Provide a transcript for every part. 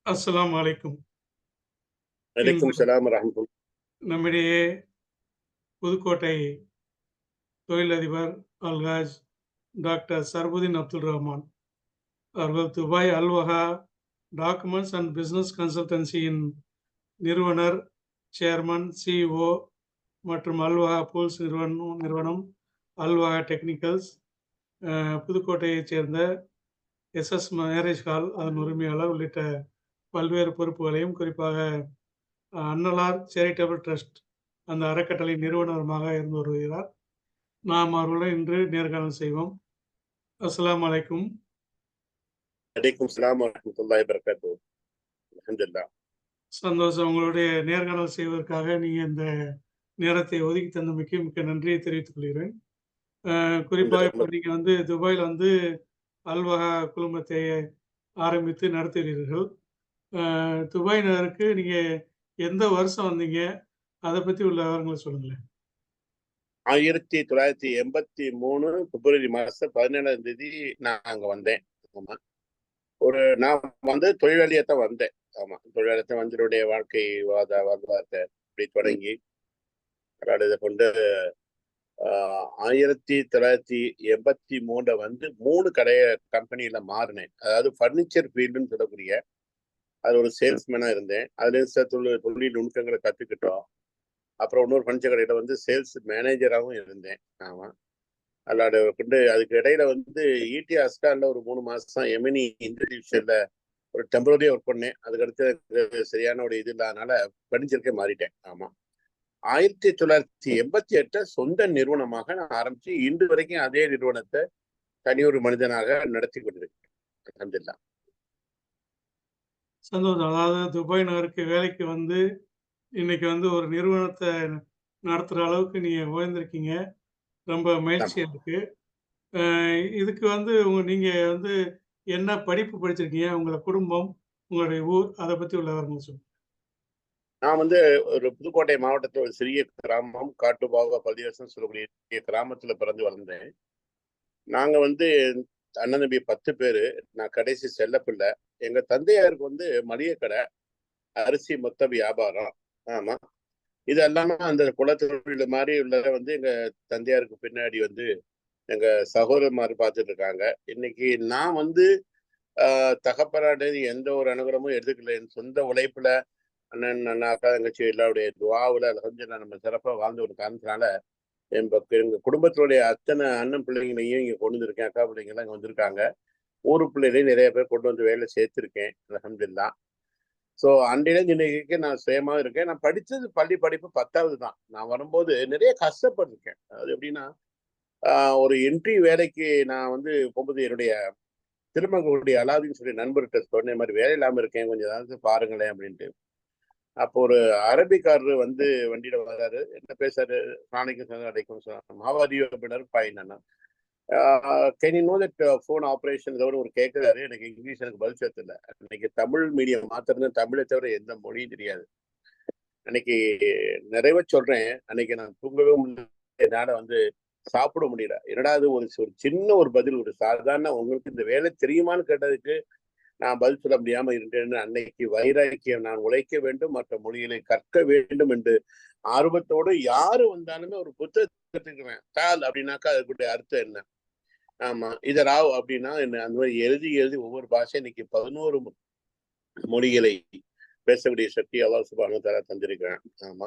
அஸ்ஸலாமு அலைக்கும். வலைக்கும் இன்று ஸலாம் வரஹ்மத்துல்லாஹ். நம்மிடையே புதுக்கோட்டை தொழிலதிபர் அல்ஹாஜ் டாக்டர் சர்புதீன் அப்துல் ரஹ்மான் அவர்கள் துபாய் அல்-வஹா டாக்குமெண்ட்ஸ் அண்ட் பிசினஸ் கன்சல்டன்சியின் நிறுவனர், சேர்மன், சிஇஓ மற்றும் அல்-வஹா பூல்ஸ் நிறுவனம், அல்-வஹா டெக்னிக்கல்ஸ், புதுக்கோட்டையைச் சேர்ந்த எஸ்எஸ் மேரேஜ் ஹால் அதன் உரிமையாளர் உள்ளிட்ட பல்வேறு பொறுப்புகளையும், குறிப்பாக அன்னலார் சேரிட்டபிள் ட்ரஸ்ட் அந்த அறக்கட்டளை நிறுவனருமாக இருந்து வருகிறார். நாம் அவர்களுடன் இன்று நேர்காணல் செய்வோம். அஸ்ஸலாமு அலைக்கும். வலைக்கும் ஸலாம் வரஹ்மத்துல்லாஹி வபரகாத்துஹு. அல்ஹம்துலில்லாஹ். சந்தோஷம். உங்களுடைய நேர்காணல் செய்வதற்காக நீங்க இந்த நேரத்தை ஒதுக்கி தந்தமைக்கு மிக்க நன்றியை தெரிவித்துக் கொள்கிறேன். குறிப்பா இப்போ அல்ஹம்துலில்லாஹ். நீங்க வந்து துபாய்ல வந்து அல்-வஹா குழுமத்தை ஆரம்பித்து நடத்துகிறீர்கள். துபாய் நகருக்கு நீங்க எந்த வருஷம் வந்தீங்க? அத பத்தி உள்ள விவரங்கள சொல்லுங்களேன். 1983 பிப்ரவரி மாசம் 17ஆம் தேதி நான் அங்க வந்தேன். ஆமா. நான் வந்து தொழிலாளியாத்தான் வந்தேன். ஆமா. தொழிலாளியாத்தான் வந்து என்னுடைய வாழ்க்கை வாழ்வாதாரத்தை இப்படி தொடங்கி இதை கொண்டு 1983 வந்து 3 கம்பெனியில மாறினேன். அதாவது பர்னிச்சர் ஃபீல்டுன்னு சொல்லக்கூடிய அது ஒரு சேல்ஸ்மேனா இருந்தேன். அதுல தொழில் நுணுக்கங்களை கத்துக்கிட்டோம். அப்புறம் இன்னொரு பர்னிச்சர் கடையில வந்து சேல்ஸ் மேனேஜராகவும் இருந்தேன். ஆமா. அல்லாட கொண்டு அதுக்கு இடையில வந்து ஈடி அஸ்டான்ல ஒரு 3 மாசம் எமினி இந்த டிவிஷன்ல ஒரு டெம்பரரியா ஒர்க் பண்ணேன். அதுக்கடுத்து சரியான ஒரு இது இல்லாதனால பர்னிச்சருக்கே மாறிட்டேன். ஆமா. 1988 சொந்த நிறுவனமாக நான் ஆரம்பிச்சு இன்று வரைக்கும் அதே நிறுவனத்தை தனியொரு மனிதனாக நடத்தி கொண்டிருக்கேன். அல்ஹம்துலில்லாஹ். சந்தோஷம். அதாவது துபாய் நகருக்கு வேலைக்கு வந்து இன்னைக்கு வந்து ஒரு நிறுவனத்த நடத்துற அளவுக்கு நீங்க உயர்ந்திருக்கீங்க. ரொம்ப ஆமா. மகிழ்ச்சியா இருக்கு. அ இதுக்கு வந்து நீங்க வந்து என்ன படிப்பு படிச்சிருக்கீங்க? உங்கள குடும்பம், உங்களுடைய ஊர் அத பத்தி உள்ள விவரங்கள சொல்லுங்க. நான் வந்து ஒரு புதுக்கோட்டை மாவட்டத்தில் ஒரு சிறிய கிராமம் காட்டுபாவ பள்ளிவாசல் சொல்லக்கூடிய கிராமத்துல பிறந்து வளர்ந்தேன். நாங்க வந்து அண்ணன் தம்பி 10 பேரு. நான் கடைசி செல்லப்பிள்ளை. எங்க தந்தையாருக்கு வந்து மளிகை கடை, அரிசி மொத்த வியாபாரம். ஆமா. இது எல்லாமே அந்த குலத்தொழில் மாதிரி உள்ளத வந்து எங்க தந்தையாருக்கு பின்னாடி வந்து எங்க சகோதரமார் பார்த்துட்டு இருக்காங்க. இன்னைக்கு நான் வந்து தகப்பனாரு எந்த ஒரு அனுகிரகமும் எடுத்துக்கல. என் சொந்த உழைப்புல அண்ணன், அக்கா, தங்கச்சி எல்லாருடைய துஆவுல அல்ஹம்துலில்லாஹ் நம்ம சிறப்பா வாழ்ந்த ஒரு காரணத்தினால எங்க குடும்பத்தினுடைய அத்தனை அண்ணன் பிள்ளைங்களையும் இங்க கொண்டு வந்திருக்கேன். அக்கா பிள்ளைங்க எல்லாம் இங்க வந்திருக்காங்க. ஊரு பிள்ளைகளையும் நிறைய பேர் கொண்டு வந்து வேலை சேர்த்திருக்கேன். அல்ஹம்துலில்லாஹ். ஸோ அன்றையிலேருந்து இன்னைக்கு நான் சுயமா இருக்கேன். நான் படிச்சது பள்ளி படிப்பு 10வது தான். நான் வரும்போது நிறைய கஷ்டப்பட்டிருக்கேன். அது எப்படின்னா, ஒரு என்ட்ரி வேலைக்கு நான் வந்து போகும்போது என்னுடைய திருமங்கலத்துடைய அலாவுதீன் சொல்லி நண்பர்கிட்ட சொன்னேன், "இந்த மாதிரி வேலை இல்லாம இருக்கேன். கொஞ்சம் ஏதாவது பாருங்களேன்" அப்படின்ட்டு. அப்போ ஒரு அரபிக்காரரு வந்து வண்டியில வர்றாரு. என்ன பேசுறாரு? "அஸ்ஸலாமு அலைக்கும் சலாம். How are you?" அப்படின்னாரு. ஃபைன் அண்ணா. Can you know that phone operation ஏதோ ஒரு கேட்கிறாரு. எனக்கு இங்கிலீஷ் எனக்கு பதில் சொல்ல தெரியல. அன்னைக்கு தமிழ் மீடியம் மாத்திரம் தமிழை தவிர எந்த மொழியும் தெரியாது. அன்னைக்கு நிறைவா சொல்றேன். அன்னைக்கு நான் தூங்கவே முடியல. என்னால வந்து சாப்பிட முடியல. என்னடா இது ஒரு ஒரு சின்ன ஒரு பதில், ஒரு சாதாரண உங்களுக்கு இந்த வேலை தெரியுமான்னு கேட்டதுக்கு நான் பதில் சொல்ல முடியாம இருந்தேன்னு அன்னைக்கு வைராக்கியம், நான் உழைக்க வேண்டும், மற்ற மொழிகளை கற்க வேண்டும் என்று ஆர்வத்தோடு யாரு வந்தாலுமே ஒரு புத்தகத்தை கத்துக்குவேன். தால் அப்படின்னாக்கா அதுக்குடைய அர்த்தம் என்ன? ஆமா. இத ராவ் அப்படின்னா என்ன? அந்த மாதிரி எழுதி எழுதி ஒவ்வொரு பாஷை இன்னைக்கு 11 மொழிகளை பேசக்கூடிய சக்தி அல்லாஹ் சுப்ஹானஹு வ தஆலா தந்திருக்கிறான். ஆமா.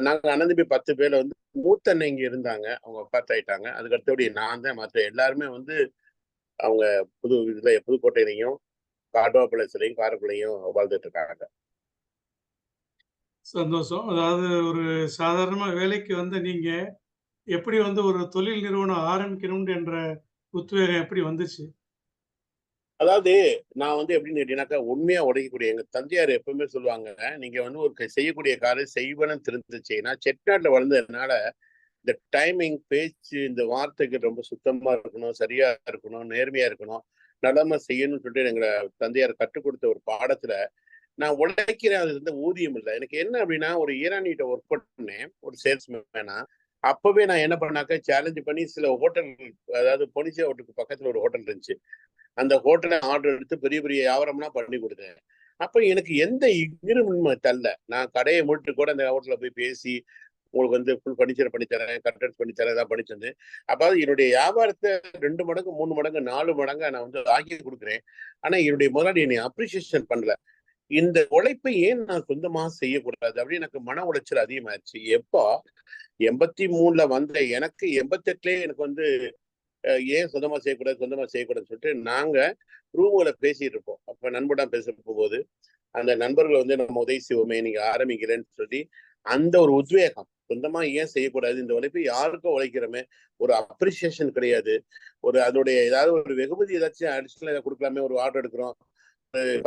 நாங்க அண்ணன் தம்பி 10 பேர்ல வந்து மூத்த அண்ணன் இங்க இருந்தாங்க. அவங்க வஃபாத் ஆயிட்டாங்க. அதுக்கு அடுத்தபடி நான் தான். மற்ற எல்லாருமே வந்து அவங்க புதுக்கோட்டையிலையும், காட்டுவாப்பாளையத்திலையும், காரைக்குடியிலையும் வாழ்ந்துட்டு இருக்காங்க. சந்தோஷம். அதாவது ஒரு சாதாரணமா வேலைக்கு வந்த நீங்க, எப்படி வந்து ஒரு தொழில் நிறுவனம் ஆரம்பிக்கணும் என்ற உத்வேகம் எப்படி வந்துச்சு? அதாவது நான் வந்து எப்படின்னு கேட்டீங்கன்னாக்கா, உண்மையா உழைக்கக்கூடிய எங்க தந்தையார் எப்பவுமே சொல்லுவாங்க, நீங்க வந்து ஒரு செய்யக்கூடிய காரியம் செய்வன திருந்துச்சு. நான் செட்டிநாட்டுல வளர்ந்ததுனால, இந்த டைமிங், பேச்சு, இந்த வார்த்தைகள் ரொம்ப சுத்தமா இருக்கணும், சரியா இருக்கணும், நேர்மையா இருக்கணும், நலமா செய்யணும்னு சொல்லிட்டு எங்க தந்தையார் கற்றுக் கொடுத்த ஒரு பாடத்துல நான் உழைக்கிறேன். அது வந்து ஊதியம் இல்லை. எனக்கு என்ன அப்படின்னா, ஒரு ஈரானிகிட்ட ஒர்க் பண்ணேன், ஒரு சேல்ஸ்மேனா. அப்பவே நான் என்ன பண்ணாக்கா, சேலஞ்ச் பண்ணி சில ஹோட்டல், அதாவது பொனிச்சா ஹோட்டலுக்கு பக்கத்துல ஒரு ஹோட்டல் இருந்துச்சு. அந்த ஹோட்டல ஆர்டர் எடுத்து பெரிய பெரிய வியாபாரம்லாம் பண்ணி கொடுத்தேன். அப்ப எனக்கு எந்த இங்கிருமெண்ட் தரல. நான் கடையை மூட்டு கூட அந்த ஹோட்டல்ல போய் பேசி உங்களுக்கு வந்து ஃபுல் பர்னிச்சர் பண்ணி தரேன், கர்டன்ஸ் பண்ணி தரேன், ஏதாவது பண்ணி தந்தேன். அப்பாவது என்னுடைய வியாபாரத்தை 2 மடங்கு 3 மடங்கு 4 மடங்கா நான் வந்து ஆக்கி கொடுக்குறேன். ஆனா என்னுடைய முதலாளி என்னை அப்ரிசியேஷன் பண்ணல. இந்த உழைப்பை ஏன் நான் சொந்தமா செய்யக்கூடாது அப்படின்னு எனக்கு மன உளைச்சல் அதிகமாயிருச்சு. எப்போ 83ல வந்த எனக்கு 88லயே எனக்கு வந்து ஏன் சொந்தமா செய்யக்கூடாதுன்னு சொல்லிட்டு நாங்க ரூம்ல பேசிட்டு இருப்போம். அப்ப நண்பனா பேச போகும்போது அந்த நண்பர்கள் வந்து நம்ம உதவி செய்வோமே நீங்க ஆரம்பிக்கிறேன்னு சொல்லி அந்த ஒரு உத்வேகம் சொந்தமா ஏன் செய்யக்கூடாது, இந்த உழைப்பை யாருக்கும் உழைக்கிறோமே, ஒரு அப்ரிசியேஷன் கிடையாது, ஒரு அதோடைய ஏதாவது ஒரு வெகுமதி ஏதாச்சும் அடிஷனல் ஏதாவது கொடுக்கலாமே, ஒரு ஆர்டர் எடுக்கிறோம்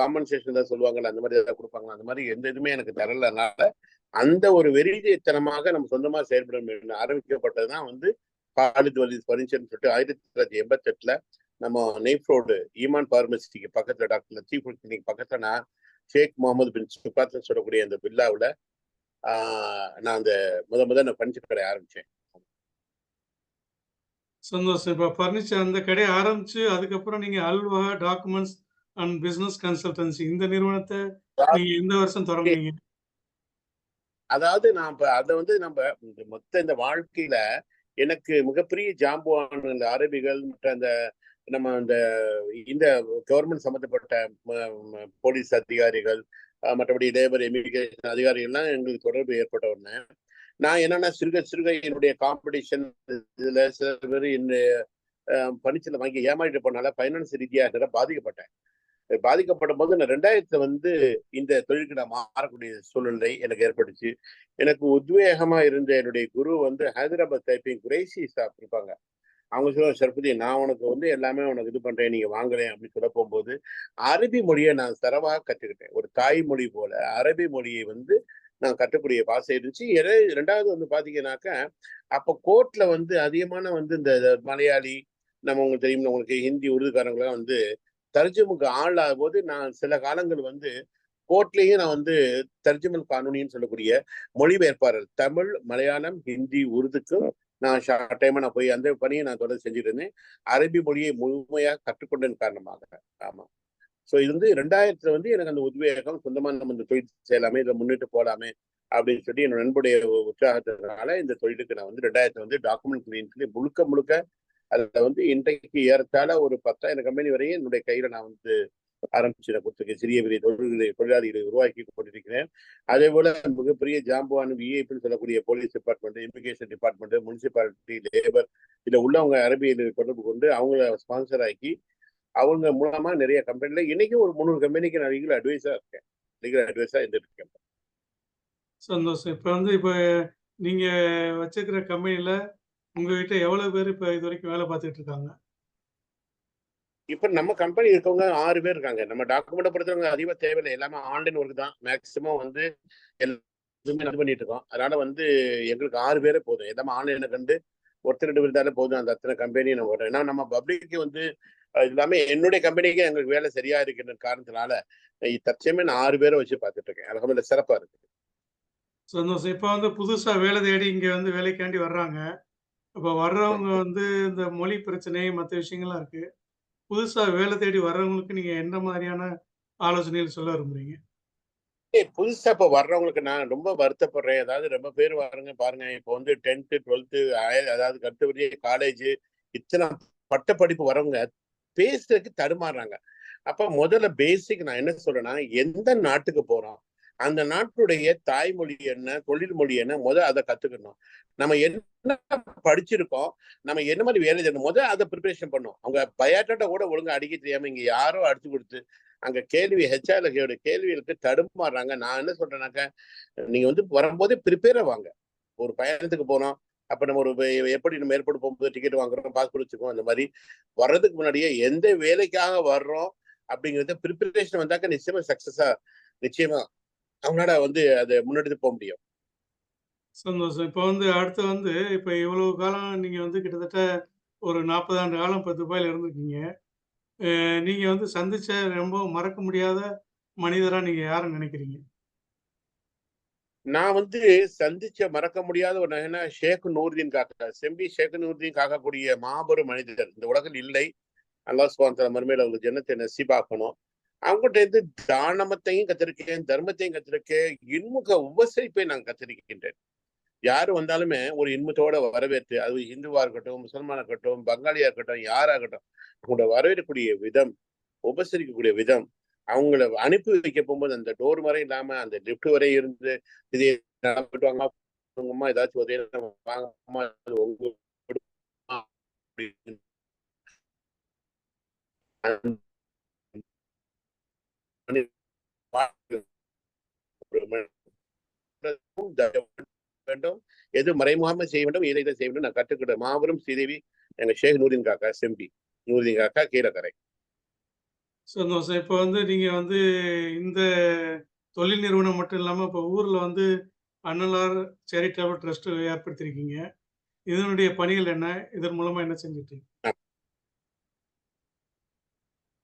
காம்பன்சேஷன் ஏதாவது சொல்லுவாங்கல்ல, அந்த மாதிரி ஏதாவது கொடுப்பாங்களா, அந்த மாதிரி எந்த இதுவுமே எனக்கு தரலனால அந்த ஒரு வெறித்தனமாக நம்ம சொந்தமா செயல்பட ஆரம்பிக்கப்பட்டதுதான் வந்து காலித் வலீத் பர்னிச்சர்னு சொல்லிட்டு 1988ல நம்ம நெய்ப் ரோடு ஈமான் பார்மசிக்கு பக்கத்துல டாக்டர் லத்தீப் கிளினிக் பக்கத்துல நான் ஷேக் முகமது பின் சுபாத்னு சொல்லக்கூடிய அந்த பில்லாவில் நான் அந்த நான் பர்னிச்சர் கடை ஆரம்பிச்சேன். சந்தோஷம். இப்ப பர்னிச்சர் அந்த கடைய ஆரம்பிச்சு, அதுக்கப்புறம் நீங்க halwa documents and business consultancy இந்த நிறுவனத்த நீங்க எந்த வருஷம் தொடங்குனீங்க? அதாவது நான் இப்ப அதை வந்து மொத்த இந்த வாழ்க்கையில எனக்கு மிகப்பெரிய ஜாம்புவான் இந்த அரபிகள் மற்ற அந்த நம்ம இந்த கவர்மெண்ட் சம்பந்தப்பட்ட போலீஸ் அதிகாரிகள் மற்றபடி லேபர் இமிகிரேஷன் அதிகாரிகள்லாம் எங்களுக்கு தொடர்பு ஏற்பட்ட உடனே நான் என்னன்னா சிறுக என்னுடைய காம்படிஷன் இதுல சில பேர் பணிச்சல வாங்கி ஏமாறிட்டு போனால பைனான்ஸ் ரீதியாக பாதிக்கப்பட்டேன். பாதிக்கப்படும் போது நான் 2000 வந்து இந்த தொழிலுக்கு நான் மாறக்கூடிய சூழ்நிலை எனக்கு ஏற்பட்டுச்சு. எனக்கு உத்வேகமா இருந்த என்னுடைய குரு வந்து ஹைதராபாத் டைப்பிங் குறைசி சாப் இருப்பாங்க. அவங்க சொல்லுவாங்க, சர்பதி நான் உனக்கு வந்து எல்லாமே உனக்கு இது பண்றேன், நீங்க வாங்குறேன் அப்படின்னு சொல்ல போகும்போது அரபி மொழியை நான் தரவாக கற்றுக்கிட்டேன். ஒரு தாய்மொழி போல அரபி மொழியை வந்து நான் கற்றுக்கூடிய பாசை இருந்துச்சு. 2வது வந்து பாத்தீங்கன்னாக்க அப்ப கோர்ட்ல வந்து அதிகமான வந்து இந்த மலையாளி நம்ம உங்களுக்கு தெரியும், உங்களுக்கு ஹிந்தி உருதுக்காரங்களாம் வந்து தர்ஜுமுக்கு ஆளாகும் போது நான் சில காலங்கள் வந்து கோர்ட்லயும் நான் வந்து தர்ஜுமல் கானூனின்னு சொல்லக்கூடிய மொழிபெயர்ப்பாளர் தமிழ் மலையாளம் ஹிந்தி உருதுக்கும் நான் ஷார்ட் டைமா நான் போய் அந்த பணியை நான் தொடர்ந்து செஞ்சுட்டு இருந்தேன். அரபி மொழியை முழுமையாக கற்றுக்கொண்டதன் காரணமாக. ஆமா. ஸோ இது வந்து 2000 வந்து எனக்கு அந்த உத்வேகம் சொந்தமா நம்ம இந்த தொழில் செய்யலாமே, இதை முன்னிட்டு போலாமே அப்படின்னு சொல்லி என்னோட நண்புடைய உற்சாகத்தினால இந்த தொழிலுக்கு நான் வந்து 2000 வந்து டாக்குமெண்ட் கிளீன் முழுக்க அதுல வந்து இன்றைக்கு ஏறத்தாழ ஒரு 10,000 கம்பெனி வரையும் என்னுடைய கையில நான் வந்து ஆரம்பிச்சு கொடுத்துருக்கேன். சிறிய பெரிய தொழிலாளிகளை உருவாக்கி கொண்டிருக்கிறேன். அதே போல மிகப்பெரிய ஜாம்புவான் விஐபின்னு சொல்லக்கூடிய police department, immigration department, municipality, labour இதுல உள்ளவங்க அரபியில் தொடர்பு கொண்டு அவங்கள ஸ்பான்சர் ஆக்கி அவங்க மூலமா நிறைய கம்பெனில இன்னைக்கு ஒரு 300 கம்பெனிக்கு நான் லீகல் அட்வைஸா இருந்துட்டு இருக்கேன். சந்தோஷம். இப்ப நீங்க வச்சிருக்கிற கம்பெனில உங்ககிட்ட எவ்வளவு பேர் இப்ப இதுவரைக்கும் வேலை பார்த்துட்டு இருக்காங்க? இப்ப நம்ம கம்பெனி இருக்கவங்க 6 பேர் இருக்காங்க. நம்ம டாக்குமெண்ட் பொறுத்தவங்க அதிகமா தேவையில்லை, எல்லாமே ஆன்லைன் ஒர்க் தான். மேக்சிமம் வந்து எல்லாமே இது பண்ணிட்டு இருக்கோம். அதனால வந்து எங்களுக்கு 6 பேரே போதும். எல்லாமே ஆன்லைன்ல கண்டு ஒருத்தர் 2 பேர் இருந்தாலே போதும். அந்த அத்தனை கம்பெனியும் நம்ம ஓடுறோம். ஏன்னா நம்ம பப்ளிக்கு வந்து எல்லாமே என்னுடைய கம்பெனிக்கு எங்களுக்கு வேலை சரியா இருக்குன்ற காரணத்தினால தற்சயமே நான் 6 பேரை வச்சு பார்த்துட்டு இருக்கேன். அல்ஹம்துலில்லாஹ் சிறப்பா இருக்கு. சந்தோஷம். இப்ப வந்து புதுசா வேலை தேடி இங்க வந்து வேலைக்காண்டி வர்றாங்க. அப்ப வர்றவங்க வந்து இந்த மொழி பிரச்சனை, மத்த விஷயங்கள்லாம் இருக்கு. புதுசா வேலை தேடி வர்றவங்களுக்கு நீங்க என்ன மாதிரியான ஆலோசனைகள் சொல்ல விரும்புறீங்க? புதுசா இப்ப வர்றவங்களுக்கு நான் ரொம்ப வருத்தப்படுறேன். அதாவது ரொம்ப பேர் வர்றங்க பாருங்க, இப்போ வந்து 10th 12th அதாவது கட்டுப்படியே காலேஜ் இத்தனை பட்ட படிப்பு வரவங்க பேசுறதுக்கு தடுமாறுறாங்க. அப்ப முதல்ல பேசிக் நான் என்ன சொல்றேன்னா, எந்த நாட்டுக்கு போறோம், அந்த நாட்டுடைய தாய்மொழி என்ன, தொழில் மொழி என்ன, அதை கத்துக்கணும். நம்ம என்ன படிச்சிருக்கோம், நம்ம என்ன மாதிரி வேலை செய்யணும், அதை ப்ரிப்பரேஷன் பண்ணும். அவங்க பயாட்டாட்ட கூட ஒழுங்கா அடிக்க தெரியாம இங்க யாரோ அடிச்சு கொடுத்து அங்க ஹெச்ஆர்ல கேள்விகளுக்கு தடுமாறுறாங்க. நான் என்ன சொல்றேன்னாக்க, நீங்க வந்து வரும்போதே ப்ரிப்பேரா வாங்க. ஒரு பயணத்துக்கு போனோம், அப்ப நம்ம எப்படி நம்ம ஏற்பட்டு போகும்போது டிக்கெட் வாங்குறோம், பாஸ்போர்ட் வச்சுக்கோம், அந்த மாதிரி வர்றதுக்கு முன்னாடியே எந்த வேலைக்காக வர்றோம் அப்படிங்கறத ப்ரிப்பரேஷன் வந்தாக்க நிச்சயமா அவங்களால வந்து அதை முன்னெடுத்து போக முடியும். சந்தோஷம். இப்ப வந்து அடுத்து வந்து இப்ப இவ்வளவு காலம் நீங்க வந்து கிட்டத்தட்ட ஒரு 40 ஆண்டு காலம் இப்ப துபாய்ல இருந்திருக்கீங்க. நீங்க வந்து சந்திச்ச ரொம்ப மறக்க முடியாத மனிதரா நீங்க யார நினைக்கிறீங்க? நான் வந்து சந்திச்ச மறக்க முடியாத ஒரு நகைனா ஷேக் நூர்தீன் காக்கா, செம்பி ஷேக் நூர்தீன் காக்கக்கூடிய மாபெரும் மனிதர் இந்த உலகில் இல்லை. அல்லாஹ் சுப்ஹானஹு வ தஆலா மறுமையில அவங்க ஜன்னத்தை நசீபாக்கணும். அவங்ககிட்ட இருந்து தானமத்தையும் கத்திருக்கேன், தர்மத்தையும் கத்திருக்கேன், இன்முக உபசரிப்பை நான் கத்திருக்கின்றேன். யாரு வந்தாலுமே ஒரு இன்பத்தோட வரவேற்று, அது இந்துவா இருக்கட்டும், முசல்மானா இருக்கட்டும், பங்காளியா இருக்கட்டும், யாராகட்டும், அவங்களோட வரவேற்கக்கூடிய விதம், உபசரிக்கக்கூடிய விதம், அவங்கள அனுப்பி வைக்க போகும்போது அந்த டோர் வரை இல்லாம அந்த லிப்ட் வரை இருந்து இது வாங்க உங்கம்மா ஏதாச்சும் உதவி வாங்கம்மா உங்க வேண்டும், எது மறைமுகமா செய்ய வேண்டும், எதை செய்ய வேண்டும் நான் கற்றுக்கிட்ட மாபெரும் ஸ்ரீதேவி எங்க ஷேக் நூரின் காக்கா செம்பி நூரின் காக்கா கீழக்கரை. சந்தோஷம். இப்ப வந்து நீங்க வந்து இந்த தொழில் நிறுவனம் மட்டும் இல்லாம, இப்ப ஊர்ல வந்து அன்னலார் சேரிட்டபிள் ட்ரஸ்ட் ஏற்படுத்தியிருக்கீங்க. இதனுடைய பணிகள் என்ன? இதன் மூலமா என்ன செஞ்சுட்டீங்க?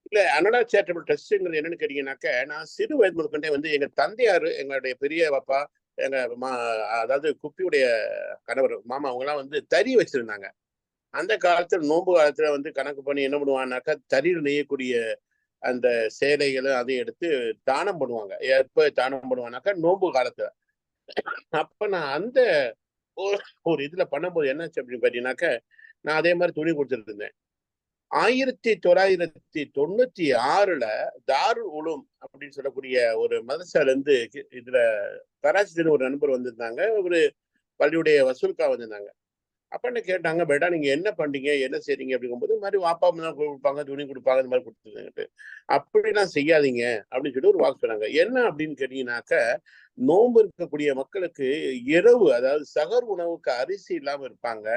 இல்ல அனலா சேரிட்டபிள் ட்ரஸ்ட்ங்கிறது என்னன்னு கேட்டீங்கன்னாக்க, நான் சிறு வயது முதற்கொண்டே வந்து எங்க தந்தையார், எங்களுடைய பெரிய அப்பா, எங்க அதாவது குப்பியுடைய கணவர் மாமா அவங்கலாம் வந்து தறி வச்சிருந்தாங்க. அந்த காலத்துல நோன்பு காலத்துல வந்து கணக்கு பண்ணி என்ன பண்ணுவாங்கனாக்கா, தறியில் நெய்யக்கூடிய அந்த சேலைகளும் அதையும் எடுத்து தானம் பண்ணுவாங்க. எப்ப தானம் பண்ணுவாங்கனாக்கா, நோன்பு காலத்துல. அப்ப நான் அந்த ஒரு ஒரு இதுல பண்ணும்போது என்னாச்சு அப்படின்னு பார்த்தீங்கன்னாக்க, நான் அதே மாதிரி துணி கொடுத்துட்டு இருந்தேன். 1996ல தாருல் உலூம் அப்படின்னு சொல்லக்கூடிய ஒரு மதரசால இருந்து இதுல கராச்சில ஒரு நண்பர் வந்திருந்தாங்க. ஒரு பள்ளியுடைய வசூல்கா வந்திருந்தாங்க. அப்ப என்ன கேட்டாங்க, பேட்டா நீங்க என்ன பண்றீங்க, என்ன செய்றீங்க அப்படிங்கும்போது, இந்த மாதிரி வாப்பா தான் கொடுப்பாங்க, துணி கொடுப்பாங்க, இந்த மாதிரி கொடுத்துருங்க. அப்படிலாம் செய்யாதீங்க அப்படின்னு சொல்லி ஒரு வாக்கு சொன்னாங்க. என்ன அப்படின்னு கேட்டீங்கன்னாக்க, நோன்பு இருக்கக்கூடிய மக்களுக்கு இரவு, அதாவது சகர் உணவுக்கு அரிசி இல்லாம இருப்பாங்க.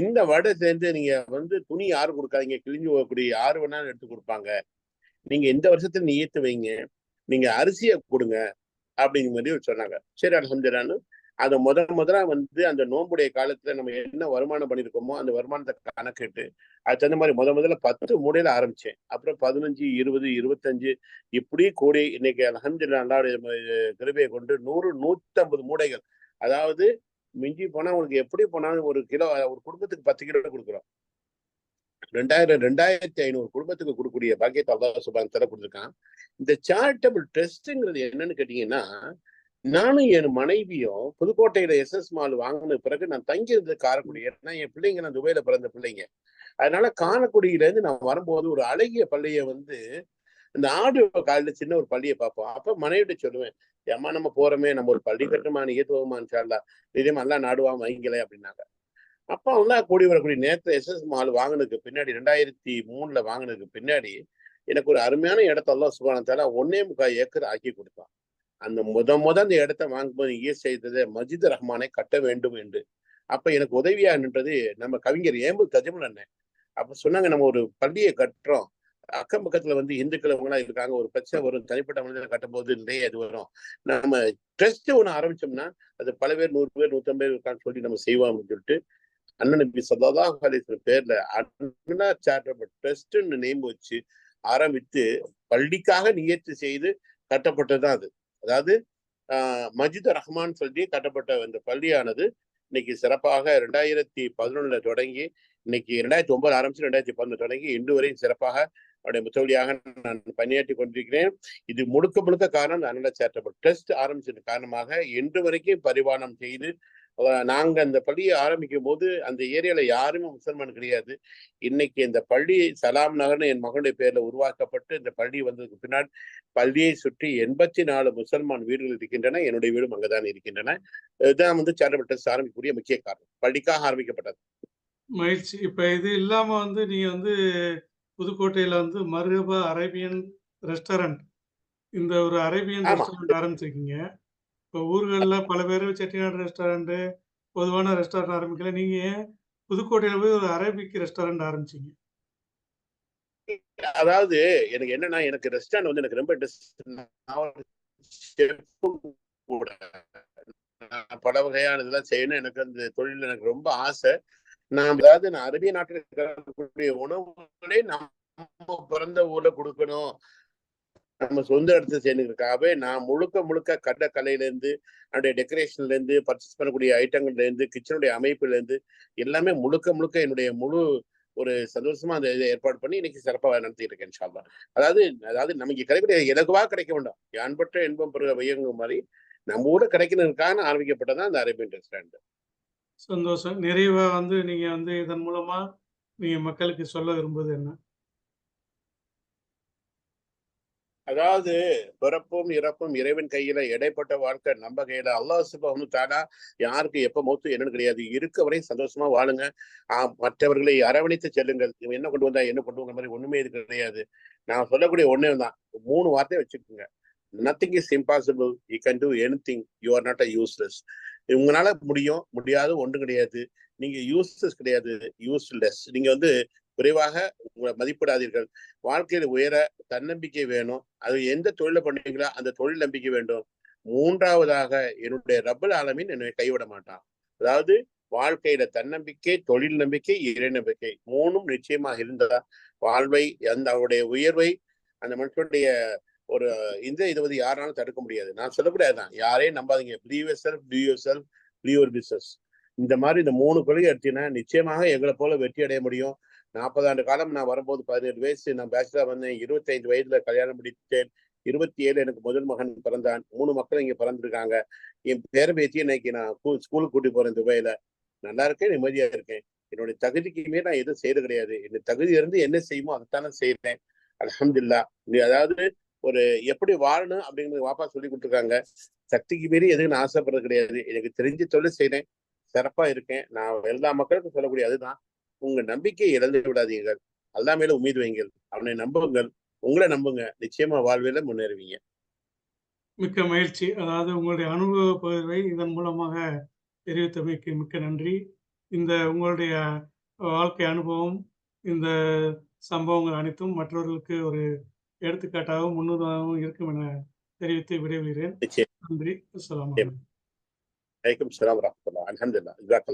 இந்த வடை சேர்ந்து நீங்க வந்து துணி யாரு கொடுக்காதீங்க, கிழிஞ்சு போகக்கூடிய யாரு வேணாலும் எடுத்து கொடுப்பாங்க. நீங்க இந்த வருஷத்துல நியத்து வைங்க, நீங்க அரிசியை கொடுங்க அப்படிங்கிற மாதிரி சொன்னாங்க. சரி அல்ஹம்துலில்லாஹ்னு அதை முதல்ல வந்து அந்த நோன்புடைய காலத்துல நம்ம என்ன வருமானம் பண்ணிருக்கோமோ அந்த வருமானத்தை கணக்கிட்டு அது தகுந்த மாதிரி முதல்ல 10 மூடையில ஆரம்பிச்சேன். அப்புறம் 15, 20, 25 இப்படி கூடி இன்னைக்கு அல்ஹம்துலில்லாஹ் அல்லாஹ்வுடைய கிருபையை கொண்டு 100, 150 மூடைகள். அதாவது மிஞ்சி போனா உங்களுக்கு எப்படி போனாலும் ஒரு கிலோ, ஒரு குடும்பத்துக்கு 10 கிலோ கொடுக்குறோம். 2500 குடும்பத்துக்கு கொடுக்கக்கூடிய பாக்கியத்தை அல்லாஹ் சுப்ஹானஹு வ தஆலா கொடுத்துருக்கான். இந்த சேரிட்டபிள் ட்ரஸ்ட்ங்கிறது என்னன்னு கேட்டீங்கன்னா, நானும் என் மனைவியும் புதுக்கோட்டையில எஸ்எஸ் மால் வாங்கின பிறகு நான் தங்கியிருந்தது காரைக்குடி. ஏன்னா என் பிள்ளைங்க நான் துபாயில பிறந்த பிள்ளைங்க. அதனால காரைக்குடியில இருந்து நான் வரும்போது ஒரு அழகிய பள்ளியை வந்து இந்த ஆடியோ காலையில சின்ன ஒரு பள்ளியை பார்ப்போம். அப்ப மனைவிட்ட சொல்லுவேன், ஏம்மா நம்ம போறோமே, நம்ம ஒரு பள்ளி கட்டுமா, நீ ஏத்துவோமா இன்ஷா அல்லாஹ், இதே மாதிரிலாம் நாடுவான் வைங்களே அப்படின்னாங்க. அப்ப வந்து கூடி வரக்கூடிய நேரத்துல எஸ்எஸ் மால் வாங்கினதுக்கு பின்னாடி 2003ல வாங்கினதுக்கு பின்னாடி எனக்கு ஒரு அருமையான இடத்த அல்லாஹ் சுப்ஹானஹு வ தஆலா 1.25 ஏக்கர் ஆக்கி கொடுத்தான். அந்த அந்த இடத்த வாங்கும்போது இங்கே செய்தது மஜித் ரஹ்மானை கட்ட வேண்டும் என்று. அப்ப எனக்கு உதவியா நின்றது நம்ம கவிஞர் ஏம்பு தஜமுல் அண்ணன். அப்ப சொன்னாங்க, நம்ம ஒரு பள்ளியை கட்டுறோம், அக்கம் பக்கத்துல வந்து இந்துக்கள் அவங்களாம் இருக்காங்க, ஒரு பிரச்சனை வரும், தனிப்பட்ட மனிதனை கட்டும்போது நிறைய இது வரும், நம்ம ட்ரஸ்ட் ஒண்ணு ஆரம்பிச்சோம்னா அது பல பேர் 100 பேர் 150 பேர் இருக்கான்னு சொல்லி நம்ம செய்வோம் அப்படின்னு சொல்லிட்டு அண்ணன் நபி ஸல்லல்லாஹு அலைஹி வஸல்லம் பேர்ல அண்ணா சேரிட்டபிள் ட்ரஸ்ட்னு நேம் வச்சு ஆரம்பித்து பள்ளிக்காக நியத்து செய்து கட்டப்பட்டதுதான் அது. அதாவது மஜித் ரஹ்மான் சொல்லி கட்டப்பட்ட இந்த பள்ளியானது இன்னைக்கு சிறப்பாக 2011ல தொடங்கி இன்னைக்கு 2009 ஆரம்பிச்சு 2011 தொடங்கி இன்று வரையும் சிறப்பாக அவருடைய முத்தவழியாக நான் பணியாற்றி கொண்டிருக்கிறேன். இது முழுக்க முழுக்க காரணம் அண்ணா சேரிட்டபிள் ட்ரஸ்ட் ஆரம்பிச்சது காரணமாக இன்று வரைக்கும் பரிபாலனம் செய்து நாங்க அந்த பள்ளியை ஆரம்பிக்கும் போது அந்த ஏரியால யாருமே முசல்மான் கிடையாது. இன்னைக்கு இந்த பள்ளி சலாம் நகர்னு என் மகனுடைய பேர்ல உருவாக்கப்பட்டு இந்த பள்ளி வந்ததுக்கு பின்னால் பள்ளியை சுற்றி 84 முசல்மான் வீடுகள் இருக்கின்றன. என்னுடைய வீடும் அங்கதான் இருக்கின்றன. இதுதான் வந்து சேரிட்டபிள் ட்ரஸ்ட் ஆரம்பிக்கக்கூடிய முக்கிய காரணம். பள்ளிக்காக ஆரம்பிக்கப்பட்டது. மகிழ்ச்சி. இப்ப இது இல்லாம வந்து நீங்க வந்து புதுக்கோட்டையில வந்து மர்ஹபா அரேபியன் ரெஸ்டாரண்ட், இந்த ஒரு அரேபியன் ஆமா. ரெஸ்டாரண்ட் ஆரம்பிச்சிருக்கீங்க. இப்போ ஊர்கள்ல பல பேரு செட்டிநாடு ரெஸ்டாரண்ட், பொதுவான ரெஸ்டாரண்ட் ஆரம்பிக்கல. நீங்க ஏன் புதுக்கோட்டையில போய் ஒரு அரேபிக் ரெஸ்டாரண்ட் ஆரம்பிச்சீங்க? அதாவது எனக்கு என்னன்னா, எனக்கு ரெஸ்டாரண்ட் வந்து எனக்கு ரொம்ப இன்ட்ரெஸ்ட். நான் ஒரு செஃப்பும் கூட. நான் பல வகையான இதெல்லாம் செய்யணும். எனக்கு அந்த தொழில் எனக்கு ரொம்ப ஆசை. நான் அரேபிய நாட்டில் இருக்கக்கூடிய உணவுகளே நம்ம பிறந்த ஊர்ல கொடுக்கணும், நம்ம சொந்த இடத்துல செய்யணுங்கிறதுக்காகவே நான் முழுக்க முழுக்க கலையில இருந்து அதனுடைய டெக்கரேஷன்ல இருந்து பர்ச்சேஸ் பண்ணக்கூடிய ஐட்டங்கள்ல இருந்து கிச்சனுடைய அமைப்புல இருந்து எல்லாமே முழுக்க முழுக்க என்னுடைய முழு ஒரு சந்தோஷமா அந்த இதை ஏற்பாடு பண்ணி இன்னைக்கு சிறப்பாக நடத்திட்டு இருக்கேன் இன்ஷா அல்லாஹ். அதாவது அதாவது நமக்கு கிடைக்கிற இலகுவா கிடைக்க வேண்டாம், யான்பற்ற இன்பம் பெருக வையங்கும் மாதிரி நம்ம ஊட கிடைக்கணுக்கான ஆரம்பிக்கப்பட்டதான் அந்த அரேபியன் ரெஸ்டாரண்ட். சந்தோஷம். நிறைவா வந்து நீங்க வந்து இதன் மூலமா நீங்க மக்களுக்கு சொல்ல விரும்புவது என்ன? அதாவது பிறப்பும் இறப்பும் இறைவன் கையில, இடைப்பட்ட வாழ்க்கை நம்ம கையில. அல்லாஹ் சுப்ஹானஹு தஆலா யாருக்கு எப்ப மௌத்து என்னன்னு கிடையாது. இருக்க வரை சந்தோஷமா வாழுங்க. மற்றவர்களை அரவணைத்து செல்லுங்கள். இவன் என்ன கொண்டு வந்தா என்ன கொண்டு வந்த மாதிரி ஒண்ணுமே இது கிடையாது. நான் சொல்லக்கூடிய ஒண்ணே தான், 3 வார்த்தையை வச்சுக்கோங்க. Nothing is impossible, you can do anything, you are not a useless. உங்களால முடியும், முடியாது ஒன்றும் கிடையாது. நீங்க யூஸ்லெஸ் கிடையாது, யூஸ்லெஸ். நீங்க வந்து குறைவாக உங்களை மதிப்பிடாதீர்கள். வாழ்க்கையில் உயர தன்னம்பிக்கை வேணும். அது எந்த தொழில பண்ணீங்களோ அந்த தொழில் நம்பிக்கை வேண்டும். 3வதாக என்னுடைய ரப்பல் ஆலமீன் என்னை கைவிட மாட்டான். அதாவது வாழ்க்கையில தன்னம்பிக்கை, தொழில் நம்பிக்கை, இறை நம்பிக்கை 3ம் நிச்சயமாக இருந்தா வாழ்வை, அந்த அவருடைய உயர்வை, அந்த மனுஷனுடைய ஒரு இதை வந்து யாராலும் தடுக்க முடியாது. நான் சொல்லக்கூடாதுதான், யாரையும் நம்பாதீங்க. Believe yourself, do yourself, believe your business. இந்த மாதிரி இந்த 3 கொள்கை எடுத்தீங்கன்னா நிச்சயமாக எங்களை போல வெற்றி அடைய முடியும். 40 ஆண்டு காலம் நான் வரும்போது 17 வயசு நான் பேச்சுலர் வந்தேன். 25 வயதுல கல்யாணம் முடித்தேன். 27 எனக்கு முதல் மகன் பிறந்தான். 3 மக்கள் இங்க பிறந்திருக்காங்க. என் பேர பேத்தி இன்னைக்கு நான் ஸ்கூலுக்கு கூட்டி போறேன் துபாயில. நல்லா இருக்கேன், நிம்மதியா இருக்கேன். என்னுடைய தகுதிக்குமே நான் எதுவும் செய்யறது கிடையாது. என்ன தகுதி இருந்து என்ன செய்யுமோ அதைத்தானே செய்யறேன். அல்ஹம்துலில்லாஹ். அதாவது ஒரு எப்படி வாழணும் அப்படிங்கிறது வாப்பா சொல்லி கொடுத்துருக்காங்க. சக்திக்கு மீறி எதுவும் நான் ஆசைப்படுறது கிடையாது. எனக்கு தெரிஞ்ச தொழில் செய்யறேன், சிறப்பா இருக்கேன். நான் எல்லா மக்களுக்கும் சொல்லக்கூடிய அதுதான், உங்க நம்பிக்கையை இழந்து விடாதீர்கள். அல்லாஹ் மேல உம்மீது வைங்கள், அவனை நம்புங்கள், உங்களை நம்புங்க. நிச்சயமா வாழ்வில முன்னேறுவீங்க. மிக்க மகிழ்ச்சி. அதாவது உங்களுடைய அனுபவ பகிர்வை இதன் மூலமாக தெரிவித்தமைக்கு மிக்க நன்றி. இந்த உங்களுடைய வாழ்க்கை அனுபவம், இந்த சம்பவங்கள் அனைத்தும் மற்றவர்களுக்கு ஒரு எடுத்துக்காட்டாகவும், முன்னுதாரணமாகவும் இருக்கும் என தெரிவித்து விடைபெறுகிறேன். நிச்சயம். நன்றி. அஸ்ஸலாமு அலைக்கும். அலைக்கும் ஸலாம் வரஹ்மத்துல்லாஹ். அல்ஹம்துலில்லாஹ். ஜஸாக்கல்லாஹ்.